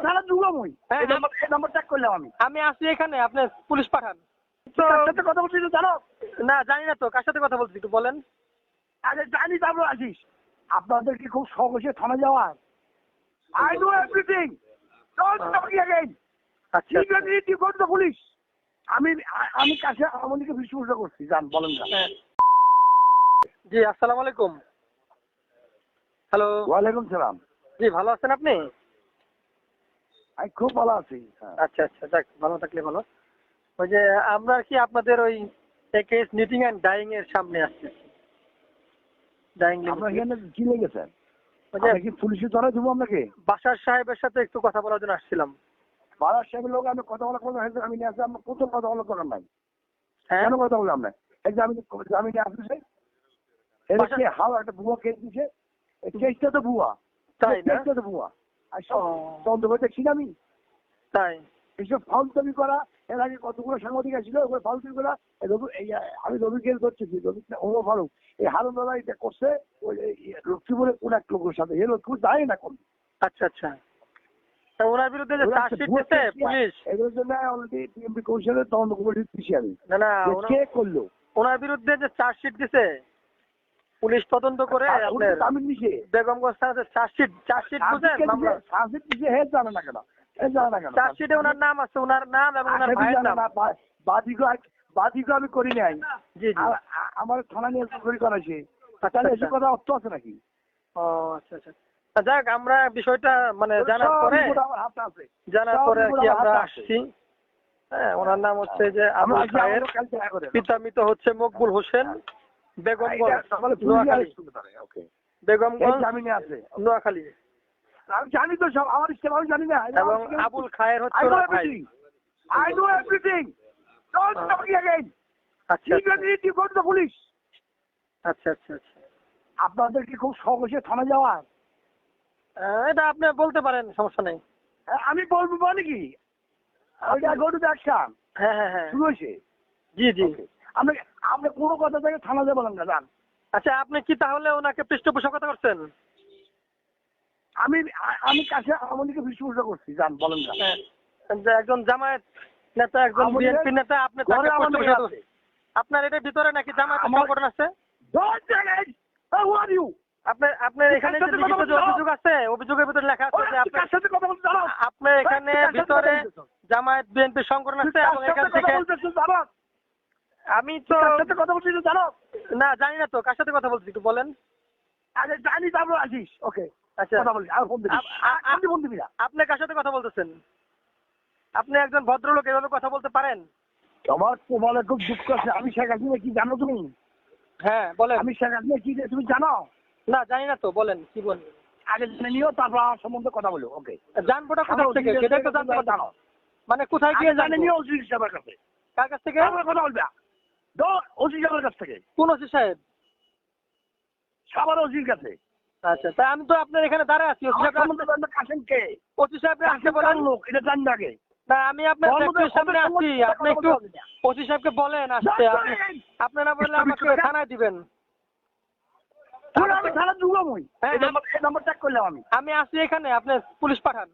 থানা যুগমই এই number tag করলাম আমি আসি এখানে, আপনি পুলিশ পাঠান। তো কার সাথে কথা বলছিস জানো? না জানি না তো কার সাথে কথা বলছি, একটু বলেন। আরে জানি তারপর আসিস। আপনাদের কি খুব শখ হয়েছে থানা যাওয়ার? I know everything, don't talk again. আচ্ছা you need to go to the police. আমি কাছে আমাদেরকে বিশ্বাস করছি, জান বলেন না। জি আসসালামু আলাইকুম। হ্যালো। ওয়ালাইকুম সালাম। জি ভালো আছেন আপনি? আমি খুব ভালো আছি। আচ্ছা আচ্ছা, যাক ভালো থাকলে ভালো। ওই যে আমরা কি আপনাদের ওই কেস নিটিং অ্যান্ড ডাইং এর সামনে আসছে, ডাইং আপনার এখানে কি লেগেছেন? ওই যে কি পুলিশে ধরা দেবো আপনাকে? বাশার সাহেবের সাথে একটু কথা বলার জন্য আসছিলাম। বারার সাহেবের লোক আমি কথা বলা কোনো আমি নিয়ে আসি, আমার প্রথম কথা বলার দরকার নাই। হ্যাঁ কেন কথা বললাম না? এই যে আমি নিয়ে আসতেছে এদেরকে হাওয়া একটা ভুয়া কেস দিছে। এই কেসটা তো ভুয়া, তাই না? কেসটা তো ভুয়া। আর সব তদন্ত করে দেখছি আমি তাই এইসব ফালতুমি করা। এর আগে কতগুলো সাংবাদিক আসছিল, ওগুলো ফালতুমি করা। আমি রবি কেস করছি, রবি ওমর ফারুক, এই হারুন দাদা এটা করছে ওই লক্ষ্মীপুরে কোন এক লোকের সাথে। এ লক্ষ্মীপুর যায় না কোন। আচ্ছা আচ্ছা, তা ওনার বিরুদ্ধে যে চার্জশিট দিচ্ছে পুলিশ, এগুলোর জন্য অলরেডি টিএমপি কৌশলের তদন্ত করে দিচ্ছি আমি। না না কে করলো? ওনার বিরুদ্ধে যে চার্জশিট দিছে পুলিশ তদন্ত করে আপনার জামিন দিছে। বেগমগঞ্জ থানাতে চার্জশিট বুঝেন মামলা। সাজিদ দিছে হে জানে না কেন? হে জানে না কেন? চার্জশিটে ওনার নাম আছে, ওনার নাম এবং ওনার ভাইয়ের নাম। বাদিগো আমি করি নাই। জি জি। আমার থানা নিয়ে চুরি করাইছে। আচ্ছা তাহলে আচ্ছা। এসব কথা অর্থ আছে নাকি? ও আচ্ছা আচ্ছা, যাক আমরা বিষয়টা মানে জানার সব পরে রিপোর্ট আমার হাতে আছে। জানার সব পরে আর রিপোর্ট কি আমার আমরা হাতে আছে। আসছি। হ্যাঁ ওনার নাম হচ্ছে যে আমরা আবুল আজকে খায়ের, আমাদের কালকে দেখা করে। পিতা মৃত হচ্ছে মকবুল হোসেন, বেগমগঞ্জ নোয়াখালী। ওকে। বেগমগঞ্জ জামিনে আছে। নোয়াখালী। আমি জানি তো সব, আমার ইস্তেমা আমি জানি না। এবং আবুল খায়ের হচ্ছে I know ওনার ভাই। everything. I know everything. Don't talk again. আচ্ছা You need to go to the police. আচ্ছা আচ্ছা আচ্ছা। আপনাদের কি খুব শখ হয়েছে থানা যাওয়ার? এটা আপনি বলতে পারেন, সমস্যা নেই। আমি বলবো মানে কি? ওইটা go to the action. হ্যাঁ হ্যাঁ হ্যাঁ, শুরু হয়েছে। জি জি। আপনি কোনো কথা থেকে থানা যাবেন না, জান। আচ্ছা আপনি কি তাহলে ওনাকে পৃষ্ঠপোষকতা করছেন? আমি কাছে আমাদেরকে বিশ্বাস করছি, জান বলেন না। যে একজন জামায়াত নেতা, একজন বিএনপি নেতা, আপনি তাকে পৃষ্ঠপোষকতা, আপনার এটার ভিতরে নাকি জামায়াতের সংগঠন আছে? Don't tell it. Who are you? আপনার এখানে যে লিখিত যে অভিযোগ আছে, অভিযোগের ভিতরে লেখা আছে যে কার সাথে কথা বলতে জানো? আপনার এখানে ভিতরে জামায়াত বিএনপি সংগঠন আছে এবং এখান থেকে আমি তো কার সাথে কথা বলছিস জানো? না জানি না তো কার সাথে কথা বলছি, একটু বলেন। আরে জানি তারপর আসিস। ওকে আচ্ছা কথা বলি, আর ফোন দিবি। আপনি ফোন দিবি না। আপনি কার সাথে কথা বলতেছেন? আপনি একজন ভদ্রলোক, এভাবে কথা বলতে পারেন? আমার তোমার খুব দুঃখ আছে। আমি শেখ হাসিনা কি জানো তুমি? হ্যাঁ বলেন। আমি শেখ হাসিনা কি তুমি জানো? না জানি না তো, বলেন কি বলেন। আগে জেনে নিও, তারপর আমার সম্বন্ধে কথা বলো। ওকে জানবোটা কোথা থেকে সেটাই তো জানতে জানো। মানে কোথায় গিয়ে জেনে জানেন? নিও ওসি সাহেবের কাছে। কার কাছ থেকে? তারপরে কথা বলবে। ওসি সাহেবের কাছ থেকে। কোন ওসি সাহেব? সবার ওসির কাছে। আচ্ছা তাই আমি তো আপনার এখানে দাঁড়ায় আছি। ওসি সাহেব কাছেন কে? ওসি সাহেব আসতে বলেন। লোক এটা জানি আগে। না আমি আপনার ফ্যাক্টরির সামনে আছি, আপনি একটু ওসি সাহেবকে বলেন আসতে। আপনি না বললে আমাকে থানায় দিবেন। আমি থানা যুগমই এই নাম্বার ট্যাগ করলাম আমি। আমি আসি এখানে, আপনি পুলিশ পাঠান।